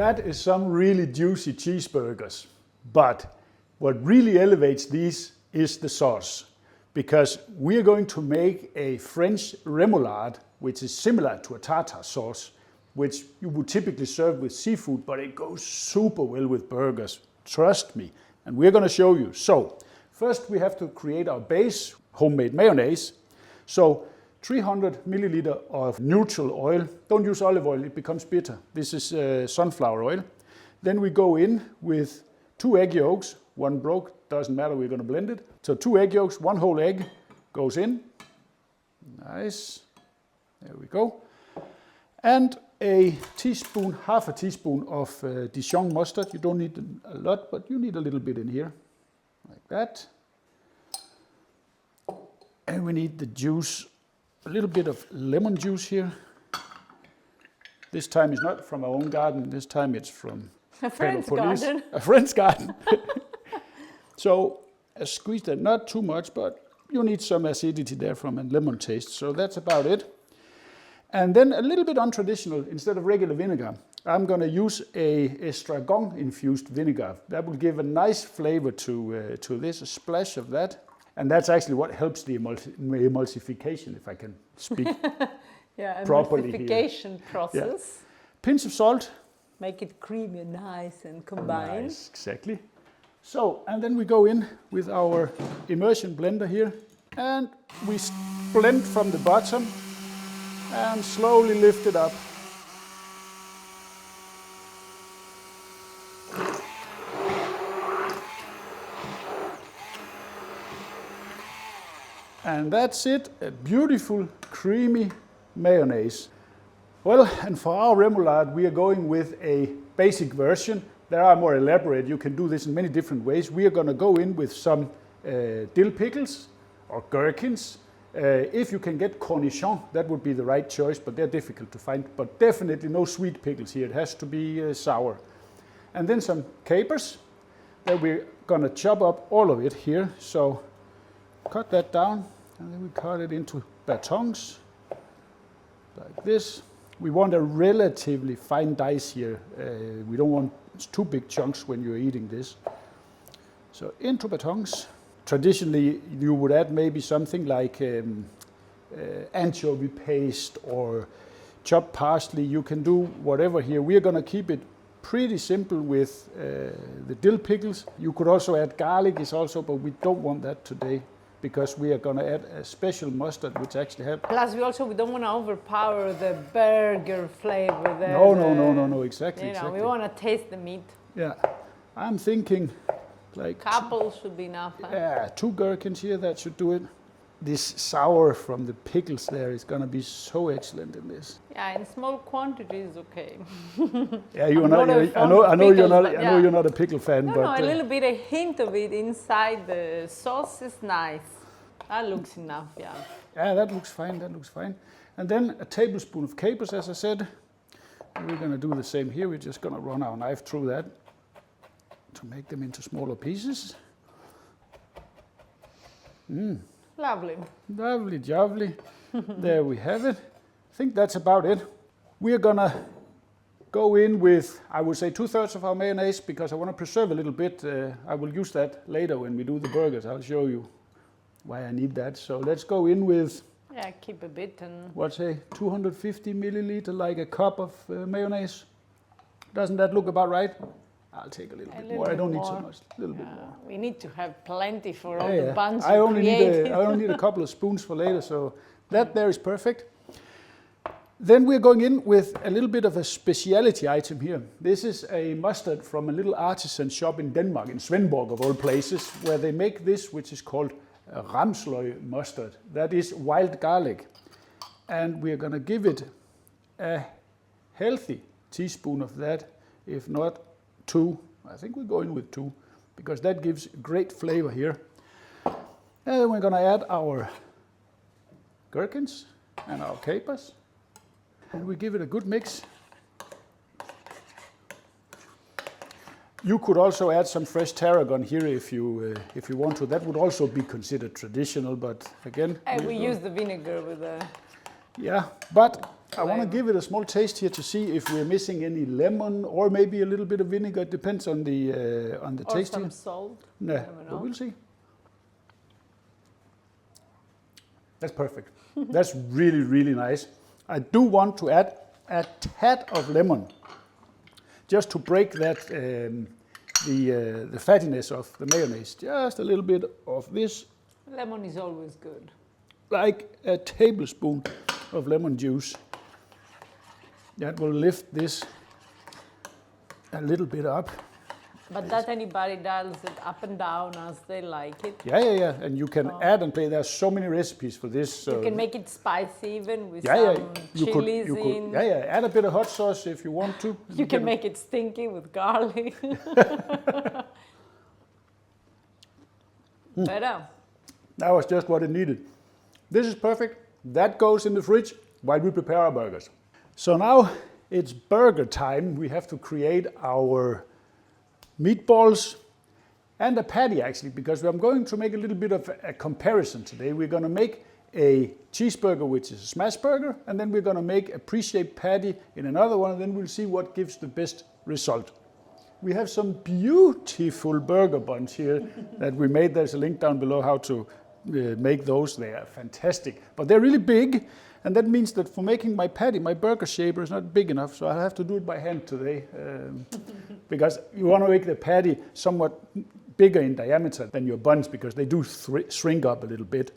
that is some really juicy cheeseburgers. But what really elevates these is the sauce, because we are going to make a French remoulade, which is similar to a tartar sauce, which you would typically serve with seafood, but it goes super well with burgers. Trust me. And we're going to show you. So first we have to create our base, homemade mayonnaise. So 300 milliliter of neutral oil. Don't use olive oil, it becomes bitter. This is sunflower oil. Then we go in with 2 egg yolks. One broke, doesn't matter, we're going to blend it. So 2 egg yolks, 1 whole egg goes in. Nice. There we go. And a teaspoon, half a teaspoon of Dijon mustard. You don't need a lot, but you need a little bit in here, like that. And we need the juice, a little bit of lemon juice here. This time it's not from our own garden, this time it's from a friend's garden. A friend's garden. So squeeze that, not too much, but you need some acidity there from a lemon taste. So that's about it. And then a little bit untraditional, instead of regular vinegar, I'm going to use a estragon infused vinegar. That will give a nice flavor to this, a splash of that. And that's actually what helps the emulsification, if I can speak properly here. Emulsification process. Yeah. Pinch of salt. Make it creamy and nice and combined. Nice, exactly. So, and then we go in with our immersion blender here. And we blend from the bottom and slowly lift it up. And that's it, a beautiful creamy mayonnaise. Well, and for our remoulade we are going with a basic version. There are more elaborate, you can do this in many different ways. We are going to go in with some dill pickles or gherkins. If you can get cornichons, that would be the right choice, but they're difficult to find. But definitely no sweet pickles here, it has to be sour. And then some capers. Then we're going to chop up all of it here. So cut that down, and then we cut it into batons, like this. We want a relatively fine dice here. We don't want too big chunks when you're eating this. So into batons. Traditionally, you would add maybe something like anchovy paste or chopped parsley. You can do whatever here. We are going to keep it pretty simple with the dill pickles. You could also add garlic, but we don't want that today because we are going to add a special mustard, which actually have. Plus, we don't want to overpower the burger flavor there. No, exactly. We want to taste the meat. Yeah, I'm thinking. Like couple should be enough. Huh? Yeah, 2 gherkins here, that should do it. This sour from the pickles there is going to be so excellent in this. Yeah, in small quantities, okay. Yeah, you are not. I know you're not a pickle fan, but a little bit, a hint of it inside the sauce is nice. That looks enough, yeah. Yeah, that looks fine. That looks fine. And then a tablespoon of capers, as I said. And we're going to do the same here. We're just going to run our knife through that to make them into smaller pieces. Lovely. Lovely, lovely. There we have it. I think that's about it. We are gonna go in with, I would say, 2/3 of our mayonnaise because I want to preserve a little bit. I will use that later when we do the burgers. I'll show you why I need that. So let's go in with, keep a bit and 250 milliliter, like a cup of mayonnaise. Doesn't that look about right? I'll take a little bit more. I don't need so much. A little bit more. We need to have plenty for all the buns I only need a couple of spoons for later, so that there is perfect. Then we're going in with a little bit of a speciality item here. This is a mustard from a little artisan shop in Denmark, in Svendborg of all places, where they make this, which is called ramsløg mustard. That is wild garlic. And we're going to give it a healthy teaspoon of that, if not 2. I think we're going with 2 because that gives great flavor here. And then we're going to add our gherkins and our capers. And we give it a good mix. You could also add some fresh tarragon here if you want to. That would also be considered traditional, but again. We use the vinegar with the. Yeah, but I want to give it a small taste here to see if we're missing any lemon or maybe a little bit of vinegar. It depends on the taste Or some here. salt. Yeah, but we'll see. That's perfect. That's really, really nice. I do want to add a tad of lemon, just to break that the fattiness of the mayonnaise. Just a little bit of this, Lemon is always good. like a tablespoon of lemon juice. That will lift this a little bit up. But that anybody dials it up and down as they like it. Yeah. And you can add and play. There's so many recipes for this. So You can make it spicy even with yeah. some You chilies could, in. yeah. Add a bit of hot sauce if you want to. You can make it stinky with garlic. Better. That was just what it needed. This is perfect. That goes in the fridge while we prepare our burgers. So now it's burger time. We have to create our meatballs and a patty actually, because I'm going to make a little bit of a comparison today. We're going to make a cheeseburger, which is a smash burger, and then we're going to make a pre-shaped patty in another one, and then we'll see what gives the best result. We have some beautiful burger buns here that we made. There's a link down below how to make those. They are fantastic, but they're really big, and that means that for making my patty, my burger shaper is not big enough, so I'll have to do it by hand today, because you want to make the patty somewhat bigger in diameter than your buns, because they do shrink up a little bit.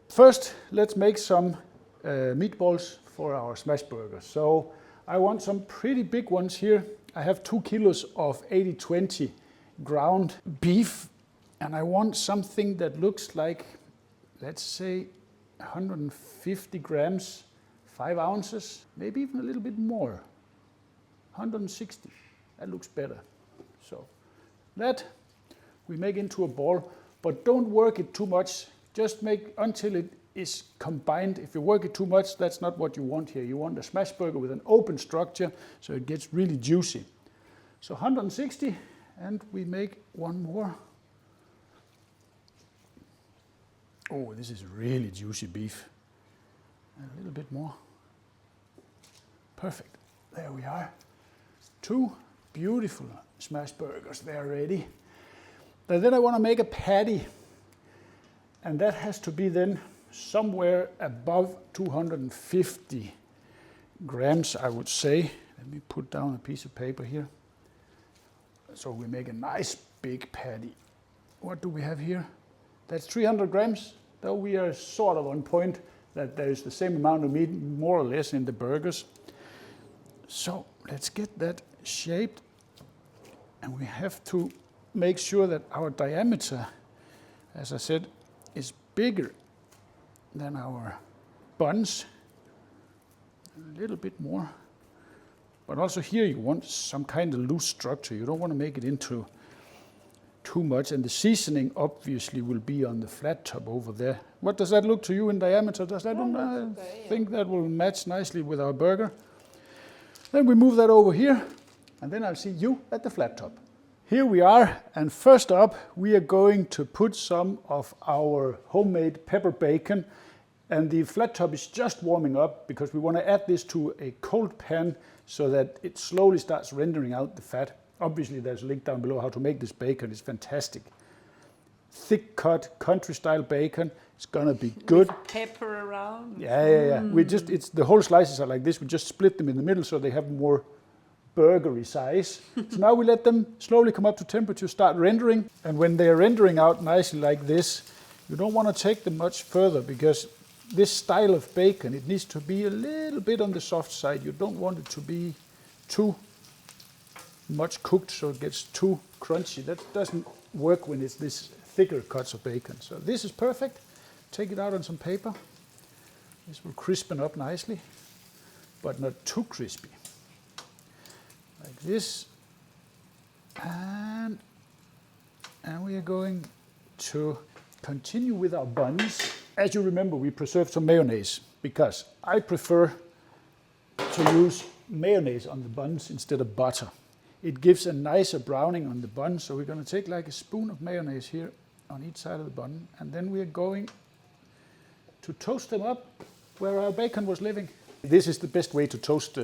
First, let's make some meatballs for our smash burger. So I want some pretty big ones here. I have 2 kilos of 80/20 ground beef, and I want something that looks like, let's say, 150 grams, 5 ounces, maybe even a little bit more. 160, that looks better. So that we make into a ball, but don't work it too much. Just make until it is combined. If you work it too much, that's not what you want here. You want a smash burger with an open structure, so it gets really juicy. So 160, and we make one more. Oh, this is really juicy beef. A little bit more. Perfect. There we are. 2 beautiful smash burgers. They're ready. But then I want to make a patty, and that has to be then somewhere above 250 grams, I would say. Let me put down a piece of paper here. So we make a nice big patty. What do we have here? That's 300 grams, though we are sort of on point that there is the same amount of meat, more or less, in the burgers. So let's get that shaped, and we have to make sure that our diameter, as I said, is bigger than our buns, a little bit more. But also here you want some kind of loose structure. You don't want to make it into too much, and the seasoning obviously will be on the flat top over there. What does that look to you in diameter? Does that look? I think that will match nicely with our burger. Then we move that over here, and then I'll see you at the flat top. Here we are, and first up we are going to put some of our homemade pepper bacon, and the flat top is just warming up because we want to add this to a cold pan so that it slowly starts rendering out the fat. Obviously there's a link down below how to make this bacon. It's fantastic. Thick cut country style bacon. It's gonna be good. With pepper around. Yeah. It's the whole slices are like this. We just split them in the middle so they have more burgery size. So now we let them slowly come up to temperature, start rendering. And when they're rendering out nicely like this, you don't want to take them much further, because this style of bacon, it needs to be a little bit on the soft side. You don't want it to be too much cooked so it gets too crunchy. That doesn't work when it's this thicker cuts of bacon. So this is perfect. Take it out on some paper. This will crispen up nicely, but not too crispy. Like this. And we are going to continue with our buns. As you remember, we preserved some mayonnaise because I prefer to use mayonnaise on the buns instead of butter. It gives a nicer browning on the bun, so we're going to take like a spoon of mayonnaise here on each side of the bun, and then we're going to toast them up where our bacon was living. This is the best way to toast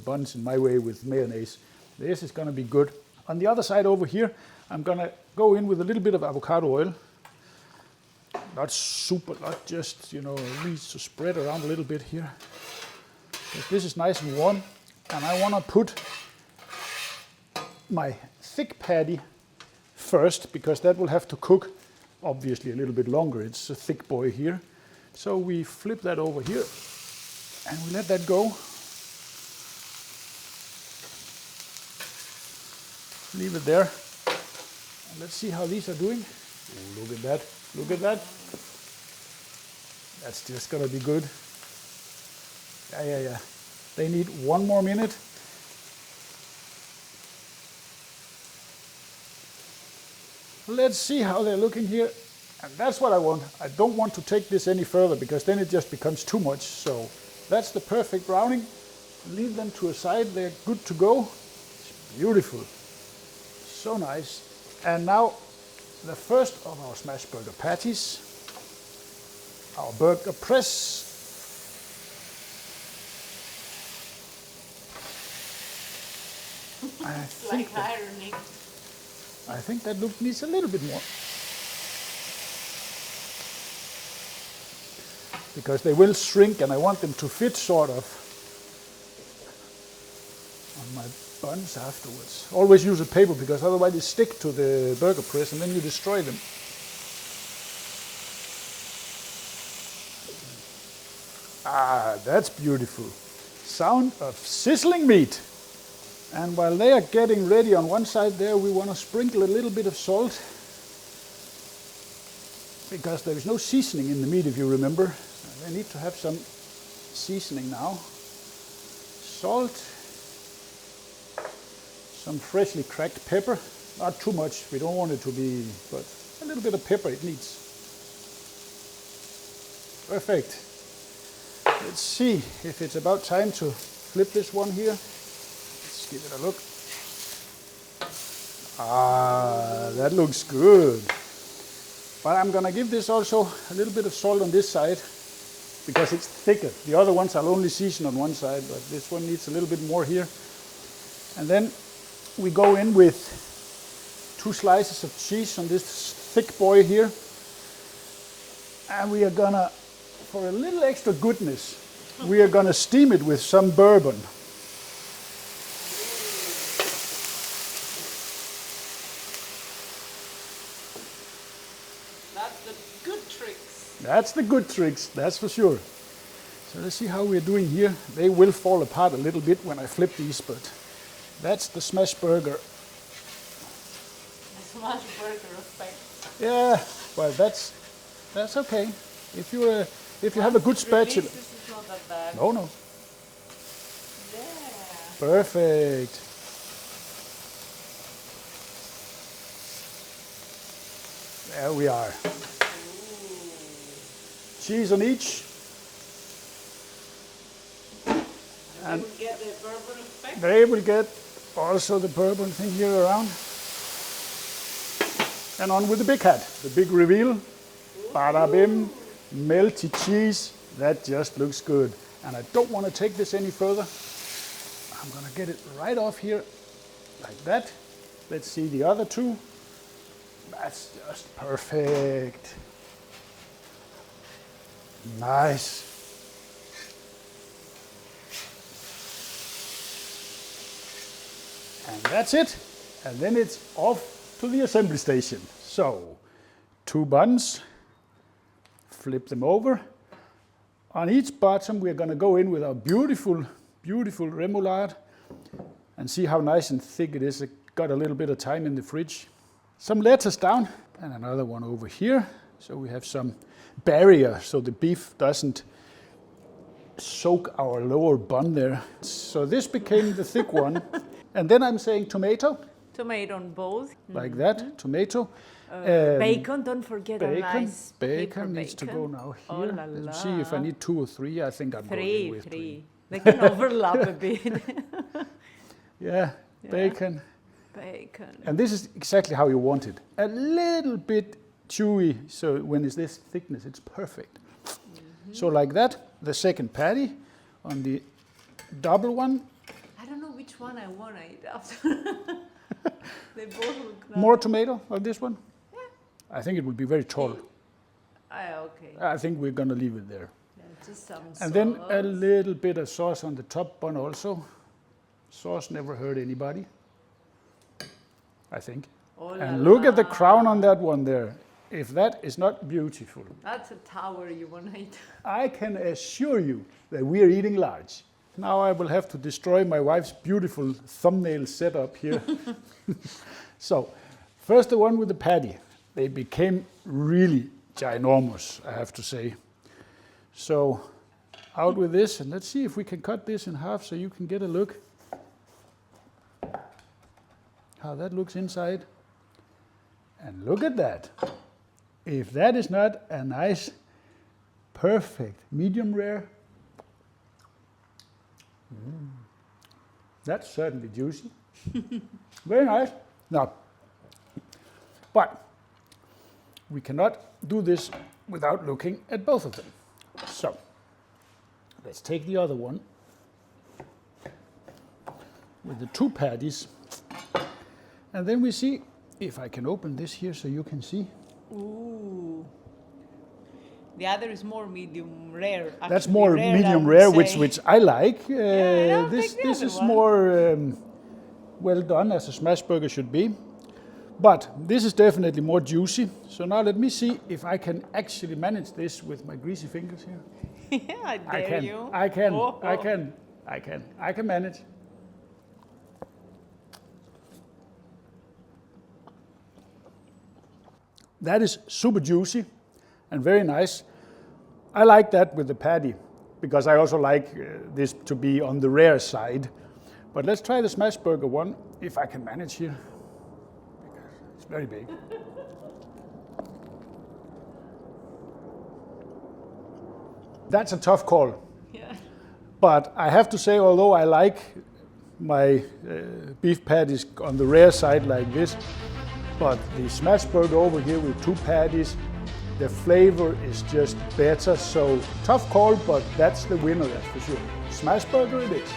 buns in my way with mayonnaise. This is gonna be good. On the other side over here, I'm gonna go in with a little bit of avocado oil. Not super, not just, you know, it needs to spread around a little bit here. But this is nice and warm. And I wanna put my thick patty first, because that will have to cook obviously a little bit longer. It's a thick boy here. So we flip that over here and we let that go. Leave it there. And let's see how these are doing. Ooh, look at that, look at that. That's just gonna be good. Yeah. They need 1 more minute. Let's see how they're looking here. And that's what I want. I don't want to take this any further because then it just becomes too much. So that's the perfect browning. Leave them to a side. They're good to go. It's beautiful. So nice. And now the first of our smash burger patties. Our burger press. I think that look needs a little bit more. Because they will shrink and I want them to fit sort of on my buns afterwards. Always use a paper because otherwise they stick to the burger press and then you destroy them. Ah, that's beautiful. Sound of sizzling meat. And while they are getting ready on one side there, we want to sprinkle a little bit of salt. Because there is no seasoning in the meat, if you remember. They need to have some seasoning now. Salt. Some freshly cracked pepper. Not too much, we don't want it to be, but a little bit of pepper it needs. Perfect. Let's see if it's about time to flip this one here. Give it a look. Ah, that looks good. But I'm gonna give this also a little bit of salt on this side because it's thicker. The other ones I'll only season on one side, but this one needs a little bit more here. And then we go in with 2 slices of cheese on this thick boy here. And we are gonna, for a little extra goodness, we are gonna steam it with some bourbon. That's the good tricks, that's for sure. So let's see how we're doing here. They will fall apart a little bit when I flip these, but that's the smash burger. The smash burger effect. Yeah, well that's okay. If you have a good spatula. This is not that bad. No. Yeah. Perfect. There we are. Cheese on each. And they will get the bourbon effect. They will get also the bourbon thing here around. And on with the big hat, the big reveal. Bada bim, melty cheese. That just looks good. And I don't want to take this any further. I'm gonna get it right off here, like that. Let's see the other 2. That's just perfect. Nice. And that's it. And then it's off to the assembly station. So, 2 buns, flip them over. On each bottom we're going to go in with our beautiful, beautiful remoulade and see how nice and thick it is. It got a little bit of time in the fridge. Some lettuce down and another one over here. So we have some barrier so the beef doesn't soak our lower bun there. So this became the thick one. And then I'm saying tomato. Tomato on both. Like that, tomato. Bacon, don't forget a nice bacon needs to go now here. Oh, la, la. Let's see if I need 2 or 3. I think I'm going with 3. They can overlap a bit. Yeah, bacon. Bacon. And this is exactly how you want it. A little bit chewy, so when it's this thickness, it's perfect. So like that. the second patty on the double one. I don't know which one I want to eat after. They both look nice. More tomato on this one? Yeah. I think it would be very tall. Okay. I think we're going to leave it there. Yeah, just some sauce. And then a little bit of sauce on the top bun also. Sauce never hurt anybody, I think. Oh And look at the crown on that one there. If that is not beautiful. That's a tower you want to eat. I can assure you that we are eating large. Now I will have to destroy my wife's beautiful thumbnail setup here. So, first the one with the patty. They became really ginormous, I have to say. So, out with this, and let's see if we can cut this in half so you can get a look how that looks inside. And look at that. If that is not a nice, perfect medium rare, that's certainly juicy. Very nice. Now, but we cannot do this without looking at both of them. So, let's take the other one with the two patties. And then we see, if I can open this here so you can see. Ooh. The other is more medium rare. Actually, that's more rare, medium I rare, would say. which I like. Yeah, this the is other one. more well done, as a smash burger should be. But this is definitely more juicy. So now let me see if I can actually manage this with my greasy fingers here. Yeah, I dare you. I can. Oh, oh. I can manage. That is super juicy and very nice. I like that with the patty because I also like this to be on the rare side. But let's try the smash burger one, if I can manage here. Because it's very big. That's a tough call. Yeah. But I have to say, although I like my beef patties on the rare side like this, but the smash burger over here with two patties, the flavor is just better. So tough call, but that's the winner, that's for sure. Smash burger it is.